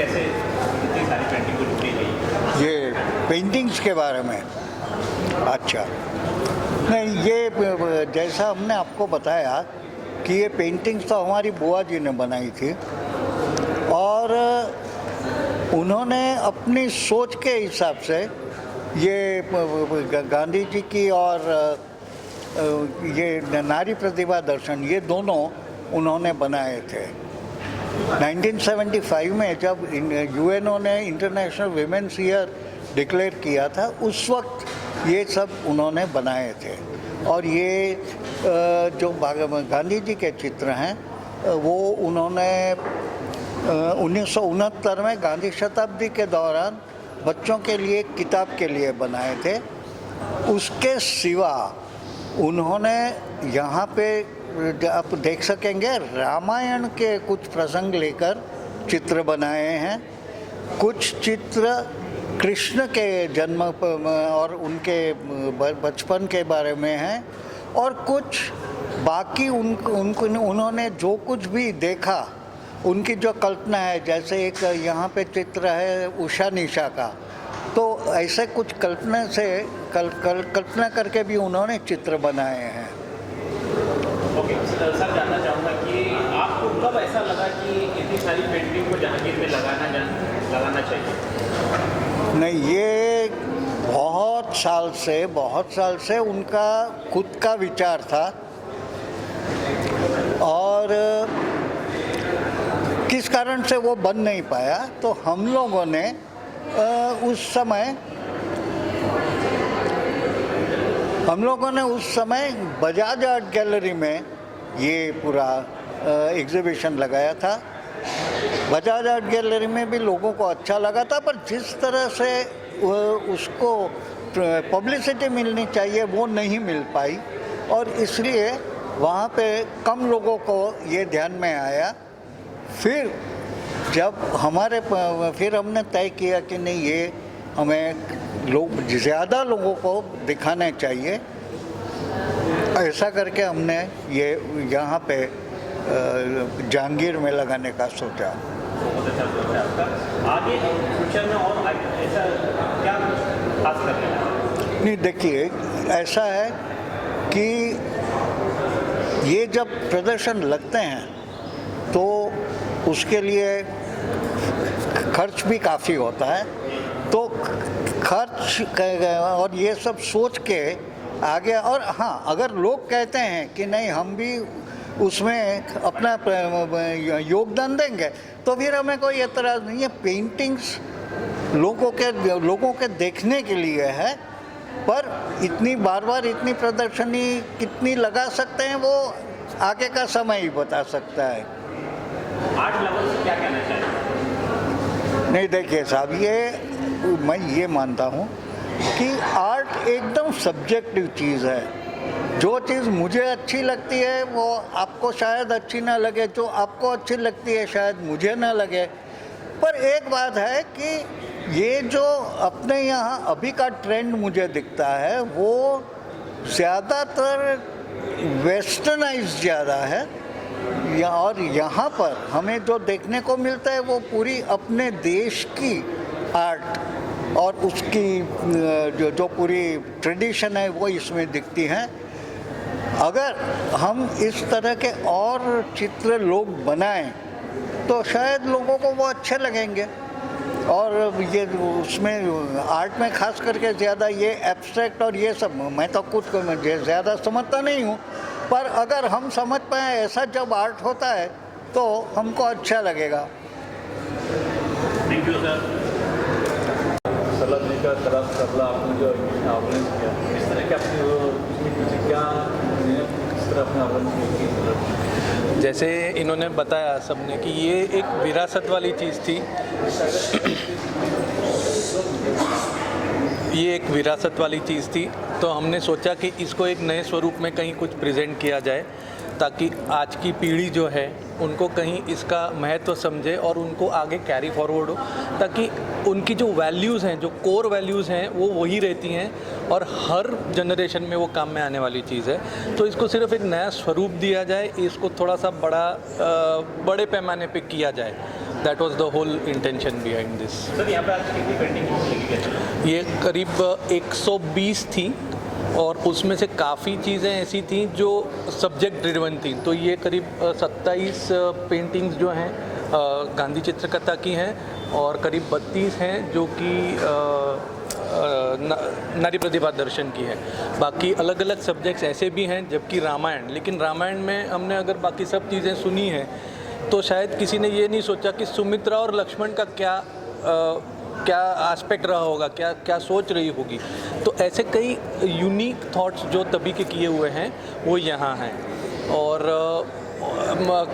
कैसे इतनी सारी पेंटिंग को ढूंढी गई? ये पेंटिंग्स के बारे में, अच्छा नहीं, ये जैसा हमने आपको बताया कि ये पेंटिंग्स तो हमारी बुआ जी ने बनाई थी और उन्होंने अपनी सोच के हिसाब से ये गांधी जी की और ये नारी प्रतिभा दर्शन, ये दोनों उन्होंने बनाए थे। 1975 में जब यूएनओ ने इंटरनेशनल विमेंस ईयर डिक्लेयर किया था, उस वक्त ये सब उन्होंने बनाए थे। और ये जो गांधी जी के चित्र हैं वो उन्होंने 1969 में गांधी शताब्दी के दौरान बच्चों के लिए किताब के लिए बनाए थे। उसके सिवा उन्होंने यहाँ पे आप देख सकेंगे रामायण के कुछ प्रसंग लेकर चित्र बनाए हैं, कुछ चित्र कृष्ण के जन्म और उनके बचपन के बारे में हैं, और कुछ बाकी उन्होंने जो कुछ भी देखा उनकी जो कल्पना है, जैसे एक यहाँ पे चित्र है उषा निशा का, तो ऐसे कुछ कल्पना से कल्पना करके भी उन्होंने चित्र बनाए हैं। ओके सर, जानना चाहूँगा कि आपको कब ऐसा लगा कि इतनी सारी पेंटिंग को जहांगीर में लगाना चाहिए? नहीं, ये बहुत साल से उनका खुद का विचार था, और किस कारण से वो बन नहीं पाया, तो हम लोगों ने उस समय बजाज आर्ट गैलरी में ये पूरा एग्जीबिशन लगाया था। बजाज आर्ट गैलरी में भी लोगों को अच्छा लगा था, पर जिस तरह से उसको पब्लिसिटी मिलनी चाहिए वो नहीं मिल पाई, और इसलिए वहाँ पे कम लोगों को ये ध्यान में आया। फिर हमने तय किया कि नहीं, ये हमें ज़्यादा लोगों को दिखाना चाहिए। ऐसा करके हमने ये यहाँ पे जहांगीर में लगाने का सोचा। बहुत अच्छा सोचा आपका। आगे फ्यूचर में और ऐसा क्या खास करना है? नहीं, देखिए ऐसा है कि ये जब प्रदर्शन लगते हैं तो उसके लिए खर्च भी काफ़ी होता है, तो खर्च और ये सब सोच के आगे, और हाँ, अगर लोग कहते हैं कि नहीं हम भी उसमें अपना योगदान देंगे तो फिर हमें कोई एतराज़ नहीं है। पेंटिंग्स लोगों के देखने के लिए है, पर इतनी बार इतनी प्रदर्शनी कितनी लगा सकते हैं वो आगे का समय ही बता सकता है। आर्ट लवर्स से क्या कहना चाहिए? नहीं, देखिए साहब, मैं ये मानता हूँ कि आर्ट एकदम सब्जेक्टिव चीज़ है। जो चीज़ मुझे अच्छी लगती है वो आपको शायद अच्छी ना लगे, जो आपको अच्छी लगती है शायद मुझे ना लगे। पर एक बात है कि ये जो अपने यहाँ अभी का ट्रेंड मुझे दिखता है वो ज़्यादातर वेस्टर्नाइज ज़्यादा है, और यहाँ पर हमें जो देखने को मिलता है वो पूरी अपने देश की आर्ट और उसकी जो पूरी ट्रेडिशन है वो इसमें दिखती हैं। अगर हम इस तरह के और चित्र लोग बनाएं तो शायद लोगों को वो अच्छे लगेंगे। और ये उसमें आर्ट में खास करके ज़्यादा ये एब्स्ट्रैक्ट और ये सब मैं तो कुछ ज़्यादा समझता नहीं हूँ, पर अगर हम समझ पाए ऐसा जब आर्ट होता है तो हमको अच्छा लगेगा। Thank you sir. सलाह जी का तरफ करला आपने जो आवेदन किया, इस तरह के अपनी क्या किस तरह अपने आवेदन किया? जैसे इन्होंने बताया सबने कि ये एक विरासत वाली चीज़ थी, ये एक विरासत वाली चीज़ थी, तो हमने सोचा कि इसको एक नए स्वरूप में कहीं कुछ प्रेजेंट किया जाए, ताकि आज की पीढ़ी जो है उनको कहीं इसका महत्व समझे और उनको आगे कैरी फॉरवर्ड हो, ताकि उनकी जो वैल्यूज़ हैं, जो कोर वैल्यूज़ हैं वो वही रहती हैं और हर जनरेशन में वो काम में आने वाली चीज़ है। तो इसको सिर्फ एक नया स्वरूप दिया जाए, इसको थोड़ा सा बड़े पैमाने पे किया जाए। That was the whole intention behind this. Sir यहाँ पे आज कितनी पेंटिंग लगी है? ये करीब 120 थी और उसमें से काफ़ी चीज़ें ऐसी थी जो सब्जेक्ट ड्रिवन थी। तो ये करीब 27 पेंटिंग्स जो हैं गांधी चित्रकथा की हैं और करीब 32 हैं जो कि नारी प्रतिभा दर्शन की है। बाकी अलग अलग सब्जेक्ट्स ऐसे भी हैं, जबकि रामायण, लेकिन रामायण में हमने अगर बाकी सब चीज़ें सुनी हैं तो शायद किसी ने ये नहीं सोचा कि सुमित्रा और लक्ष्मण का क्या एस्पेक्ट रहा होगा, क्या सोच रही होगी। तो ऐसे कई यूनिक थॉट्स जो तभी के किए हुए हैं वो यहाँ हैं। और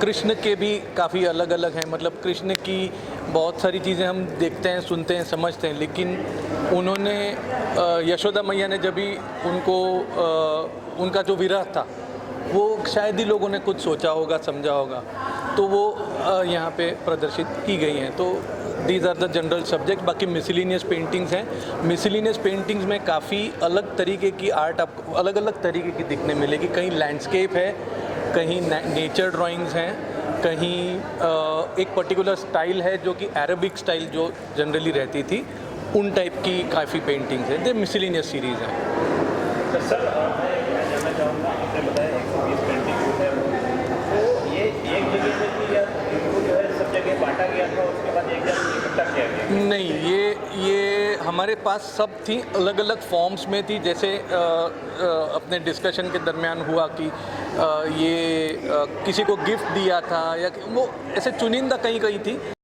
कृष्ण के भी काफ़ी अलग अलग हैं, मतलब कृष्ण की बहुत सारी चीज़ें हम देखते हैं, सुनते हैं, समझते हैं, लेकिन उन्होंने यशोदा मैया ने जब भी उनका जो विरह था वो शायद ही लोगों ने कुछ सोचा होगा, समझा होगा, तो वो यहाँ पे प्रदर्शित की गई हैं। तो these are the general subject. बाकी मिसलिनियस पेंटिंग्स हैं। मिसलिनियस पेंटिंग्स में काफ़ी अलग तरीके की आर्ट आपको अलग अलग तरीके की दिखने मिलेगी। कहीं लैंडस्केप है, कहीं नेचर ड्राइंग्स हैं, कहीं एक पर्टिकुलर स्टाइल है जो कि अरेबिक स्टाइल जो जनरली रहती थी, उन टाइप की काफ़ी पेंटिंग्स हैं। दे मिसलिनियस सीरीज़ हैं। तो सर मैं जानना चाहूँगा, आपने बताया 120 पेंटिंग जो है तो ये एक जगह से थी या इनको जो है सब जगह बांटा गया था, उसके बाद एक जगह इकट्ठा किया गया? नहीं, ये हमारे पास सब थी, अलग अलग फॉर्म्स में थी। जैसे अपने डिस्कशन के दरमियान हुआ कि ये किसी को गिफ्ट दिया था या वो ऐसे चुनिंदा कहीं कहीं थी।